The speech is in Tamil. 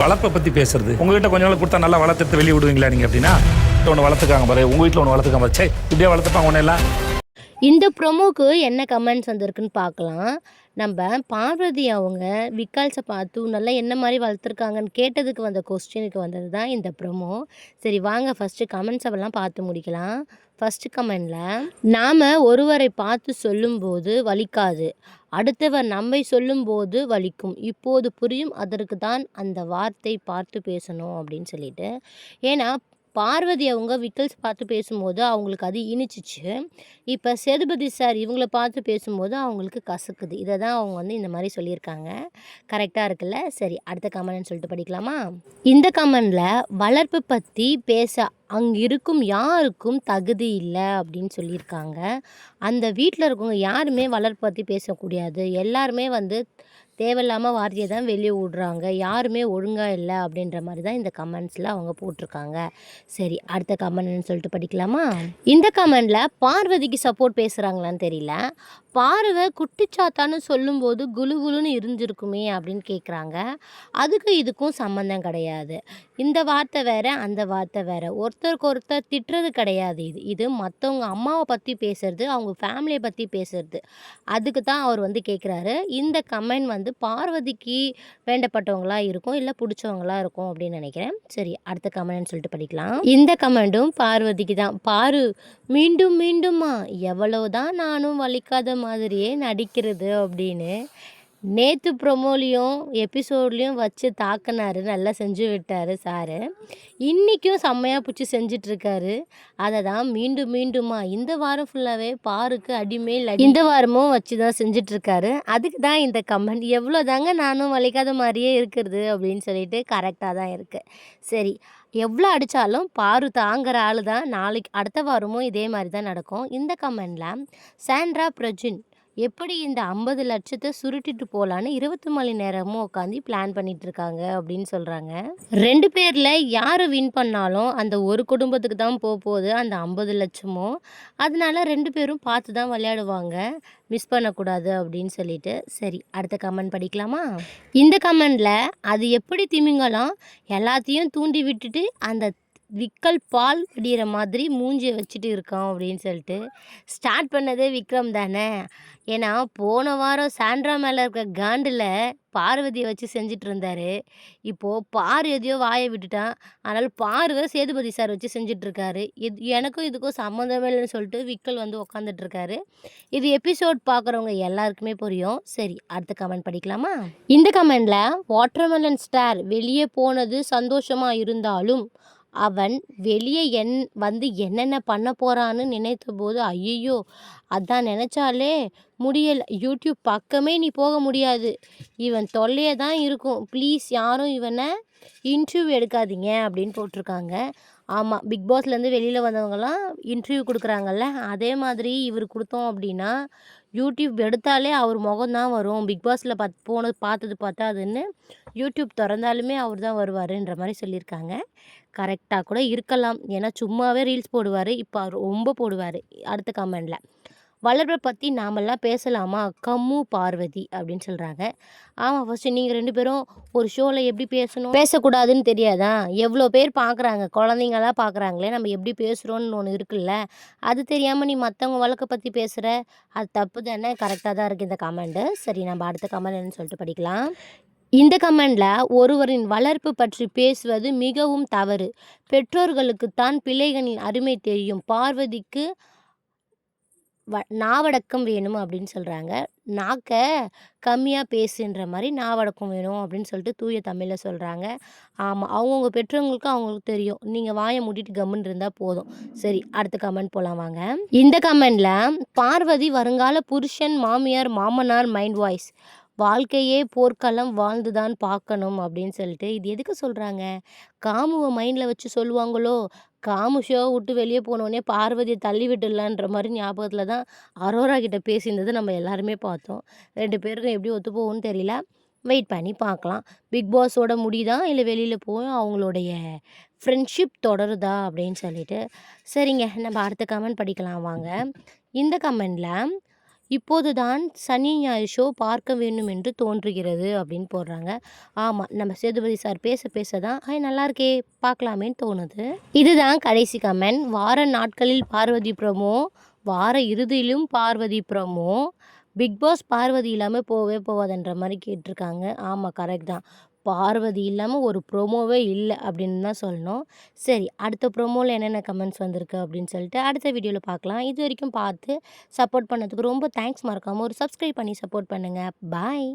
வளர்ப்பை பற்றி பேசுறது உங்ககிட்ட கொஞ்ச நாள் கொடுத்தா நல்லா வளர்த்துட்டு வெளியே விடுவீங்களா நீங்கள் அப்படின்னா ஒன்று வளர்த்துக்காங்க பாரு, உங்கள் வீட்டில் ஒன்று வளர்த்துக்காங்க பாரு, சே இப்படியே வளர்த்துப்பாங்க ஒன்று எல்லாம். இந்த ப்ரொமோக்கு என்ன கமெண்ட்ஸ் வந்திருக்குன்னு பார்க்கலாம். நம்ம பார்வதி அவங்க விக்கால்ஸை பார்த்து நல்லா என்ன மாதிரி வளர்த்துருக்காங்கன்னு கேட்டதுக்கு வந்த கொஸ்டினுக்கு வந்தது தான் இந்த ப்ரொமோ. சரி வாங்க ஃபஸ்ட்டு கமெண்ட்ஸ் எல்லாம் பார்த்து முடிக்கலாம். ஃபஸ்ட்டு கமெண்டில், நாம் ஒருவரை பார்த்து சொல்லும்போது வலிக்காது, அடுத்தவர் நம்மை சொல்லும்போது வலிக்கும், இப்போது புரியும், அதற்கு தான் அந்த வார்த்தை பார்த்து பேசணும் அப்படின்னு சொல்லிட்டு. ஏன்னா பார்வதி அவங்க விக்கல்ஸ் பார்த்து பேசும்போது அவங்களுக்கு அது இனிச்சிச்சு. இப்போ சேதுபதி சார் இவங்கள பார்த்து பேசும்போது அவங்களுக்கு கசக்குது. இதை தான் அவங்க இந்த மாதிரி சொல்லியிருக்காங்க. கரெக்டாக இருக்குல்ல? சரி அடுத்த கமெண்ட்னு சொல்லிட்டு படிக்கலாமா? இந்த கமெண்டில் வளர்ப்பு பற்றி பேச அங்கே இருக்கும் யாருக்கும் தகுதி இல்லை அப்படின்னு சொல்லியிருக்காங்க. அந்த வீட்டில் இருக்கவங்க யாருமே வளர்ப்பு பற்றி பேசக்கூடாது, எல்லாருமே தேவையில்லாமல் வார்த்தையை தான் வெளியே விடுறாங்க, யாருமே ஒழுங்காக இல்லை அப்படின்ற மாதிரி தான் இந்த கமெண்ட்ஸில் அவங்க போட்டிருக்காங்க. சரி அடுத்த கமெண்ட்னு சொல்லிட்டு படிக்கலாமா? இந்த கமெண்டில் பார்வதிக்கு சப்போர்ட் பேசுகிறாங்களான்னு தெரியல. பார்வை குட்டிச்சாத்தான்னு சொல்லும்போது குலு குலுன்னு இருந்திருக்குமே அப்படின்னு கேட்குறாங்க. அதுக்கு இதுக்கும் சம்மந்தம் கிடையாது. இந்த வார்த்தை வேறு, அந்த வார்த்தை வேறு. ஒருத்தருக்கு ஒருத்தர் திட்டுறது கிடையாது. இது மற்றவங்க அம்மாவை பற்றி பேசுறது, அவங்க ஃபேமிலியை பற்றி பேசுறது. அதுக்கு தான் அவர் கேட்குறாரு. இந்த கமெண்ட் பார்வதிக்கு வேண்டப்பட்டவங்களா இருக்கும், இல்லை பிடிச்சவங்களா இருக்கும் அப்படின்னு நினைக்கிறேன். சரி அடுத்த கமெண்ட்னு சொல்லிட்டு படிக்கலாம். இந்த கமெண்ட்டும் பார்வதிக்கு தான். பாரு மீண்டும் மீண்டுமா, எவ்வளவுதான் நானும் வலிக்காத மாதிரியே நடிக்கிறது அப்படின்னு நேற்று ப்ரொமோலையும் எபிசோட்லேயும் வச்சு தாக்குனாரு, நல்லா செஞ்சு விட்டார் சாரு. இன்றைக்கும் செம்மையாக பிடிச்சி செஞ்சிட்ருக்காரு. அதை தான் மீண்டும் மீண்டுமா இந்த வாரம் ஃபுல்லாகவே பாருக்கு அடிமேல் இந்த வாரமும் வச்சு தான் செஞ்சிட்ருக்காரு. அதுக்கு தான் இந்த கமெண்ட், எவ்வளோ தாங்க நானும் வலிக்காத மாதிரியே இருக்கிறது அப்படின்னு சொல்லிட்டு கரெக்டாக தான் இருக்குது. சரி எவ்வளோ அடித்தாலும் பாரு தாங்குற ஆள் தான். நாளைக்கு அடுத்த வாரமும் இதே மாதிரி தான் நடக்கும். இந்த கமெண்டில் சாண்ட்ரா பிரஜின் எப்படி இந்த 50 லட்சத்தை சுருட்டிட்டு போகலான்னு 20 மணி நேரமும் உட்காந்து பிளான் பண்ணிட்டு இருக்காங்க அப்படின்னு சொல்கிறாங்க. 2 பேரில் யார் வின் பண்ணாலும் அந்த ஒரு குடும்பத்துக்கு தான் போகுது அந்த 50 லட்சமும். அதனால 2 பேரும் பார்த்து தான் விளையாடுவாங்க, மிஸ் பண்ணக்கூடாது அப்படின்னு சொல்லிட்டு. சரி அடுத்த கமெண்ட் படிக்கலாமா? இந்த கமெண்டில், அது எப்படி திமிங்கலம் எல்லாத்தையும் தூண்டி விட்டுட்டு அந்த விக்கல் பால் வடிகிற மாதிரி மூஞ்சியை வச்சுட்டு இருக்கான் அப்படின்னு சொல்லிட்டு. ஸ்டார்ட் பண்ணதே விக்ரம் தானே. ஏன்னா போன வாரம் சாண்ட்ரா மேலே இருக்க காண்டில் பார்வதியை வச்சு செஞ்சிட்டு இருந்தார். இப்போது பாரு எதையோ வாயை விட்டுட்டான், அதனால் பாரு சேதுபதி சார் வச்சு செஞ்சிட்ருக்காரு. எனக்கும் இதுக்கும் சம்மந்தமே இல்லைன்னு சொல்லிட்டு விக்கல் உக்காந்துட்ருக்காரு. இது எபிசோட் பார்க்குறவங்க எல்லாருக்குமே புரியும். சரி அடுத்த கமெண்ட் படிக்கலாமா? இந்த கமெண்டில், வாட்டர்மெலன் ஸ்டார் வெளியே போனது சந்தோஷமாக இருந்தாலும் அவன் வெளியே என்னென்ன பண்ண போகிறான்னு நினைத்த போது ஐயோ, அதான் நினச்சாலே முடியலை. யூடியூப் பக்கமே நீ போக முடியாது, இவன் தொல்லையே தான் இருக்கும், ப்ளீஸ் யாரும் இவனை இன்டர்வியூ எடுக்காதீங்க அப்படின்னு போட்டிருக்காங்க. ஆமாம், பிக் பாஸ்லேருந்து வெளியில் வந்தவங்கலாம் இன்டர்வியூ கொடுக்குறாங்கல்ல, அதே மாதிரி இவர் கொடுத்தோம் அப்படின்னா யூடியூப் எடுத்தாலே அவர் முகம்தான் வரும். பிக் பாஸில் பார்த்தது பார்த்தாதுன்னு யூடியூப் திறந்தாலுமே அவர் தான் வருவாருன்ற மாதிரி சொல்லியிருக்காங்க. கரெக்டாக கூட இருக்கலாம், ஏன்னா சும்மாவே ரீல்ஸ் போடுவார், இப்போ ரொம்ப போடுவார். அடுத்த கமெண்டில், வளர்ப்பை பற்றி நாமெல்லாம் பேசலாமா கம்மு பார்வதி அப்படின்னு சொல்கிறாங்க. ஆமாம், ஃபஸ்ட்டு நீங்கள் 2 பேரும் ஒரு ஷோவில் எப்படி பேசக்கூடாதுன்னு தெரியாதா? எவ்வளோ பேர் பார்க்குறாங்க, குழந்தைங்களாம் பார்க்குறாங்களே, நம்ம எப்படி பேசுகிறோன்னு ஒன்று இருக்குல்ல, அது தெரியாமல் நீ மற்றவங்க வழக்கை பற்றி பேசுகிற, அது தப்பு தானே. கரெக்டாக தான் இருக்குது இந்த கமெண்ட்டு. சரி நம்ம அடுத்த கமெண்ட் சொல்லிட்டு படிக்கலாம். இந்த கமெண்டில், ஒருவரின் வளர்ப்பு பற்றி பேசுவது மிகவும் தவறு, பெற்றோர்களுக்குத்தான் பிள்ளைகளின் அருமை தெரியும், பார்வதிக்கு நாவடக்கம் வேணும் அப்படின்னு சொல்கிறாங்க. நாக்க கம்மியாக பேசுன்ற மாதிரி நாவடக்கம் வேணும் அப்படின்னு சொல்லிட்டு தூய தமிழில் சொல்கிறாங்க. ஆமாம், அவங்கவுங்க பெற்றவங்களுக்கு அவங்களுக்கு தெரியும், நீங்கள் வாயை மூடிட்டு கம்முன்னு இருந்தால் போதும். சரி அடுத்த கமெண்ட் போகலாம் வாங்க. இந்த கமெண்டில், பார்வதி வருங்கால புருஷன் மாமியார் மாமனார் மைண்ட் வாய்ஸ், வாழ்க்கையே போர்க்களம் வாழ்ந்து தான் பார்க்கணும் அப்படின்னு சொல்லிட்டு. இது எதுக்கு சொல்கிறாங்க? காமுவை மைண்டில் வச்சு சொல்லுவாங்களோ? காமு ஷோ விட்டு வெளியே போனோடனே பார்வதியை தள்ளி விட்டுடலான்ற மாதிரி ஞாபகத்தில் தான் அரோரா கிட்ட பேசியிருந்தது நம்ம எல்லாருமே பார்த்தோம். 2 பேருக்கும் எப்படி ஒத்து போகும்னு தெரியல, வெயிட் பண்ணி பார்க்கலாம். பிக் பாஸோட முடியுதா இல்லை வெளியில் போய் அவங்களுடைய ஃப்ரெண்ட்ஷிப் தொடருதா அப்படின்னு சொல்லிட்டு. சரிங்க நம்ம அடுத்த கமெண்ட் படிக்கலாம் வாங்க. இந்த கமெண்டில், இப்போது தான் சனி ஞாயிறு ஷோ பார்க்க வேண்டும் என்று தோன்றுகிறது அப்படின்னு போடுறாங்க. ஆமா, நம்ம சேதுபதி சார் பேச பேச தான் நல்லாயிருக்கே பார்க்கலாமேன்னு தோணுது. இதுதான் கடைசி கமெண்ட். வார நாட்களில் பார்வதி ப்ரோமோ, வார இறுதியிலும் Parvathi promo, Bigg Boss Parvathi இல்லாமல் போகவே போகாதுன்ற மாதிரி கேட்டிருக்காங்க. ஆமாம், கரெக்ட் தான். பார்வதி இல்லாமல் ஒரு ப்ரோமோவே இல்லை அப்படின்னு தான் சொல்லணும். சரி, அடுத்த ப்ரோமோவில் என்னென்ன கமெண்ட்ஸ் வந்திருக்கு அப்படின்னு சொல்லிட்டு அடுத்த வீடியோவில் பார்க்கலாம். இது வரைக்கும் பார்த்து சப்போர்ட் பண்ணதுக்கு ரொம்ப தேங்க்ஸ். மறக்காமல் ஒரு சப்ஸ்கிரைப் பண்ணி சப்போர்ட் பண்ணுங்கள். பாய்.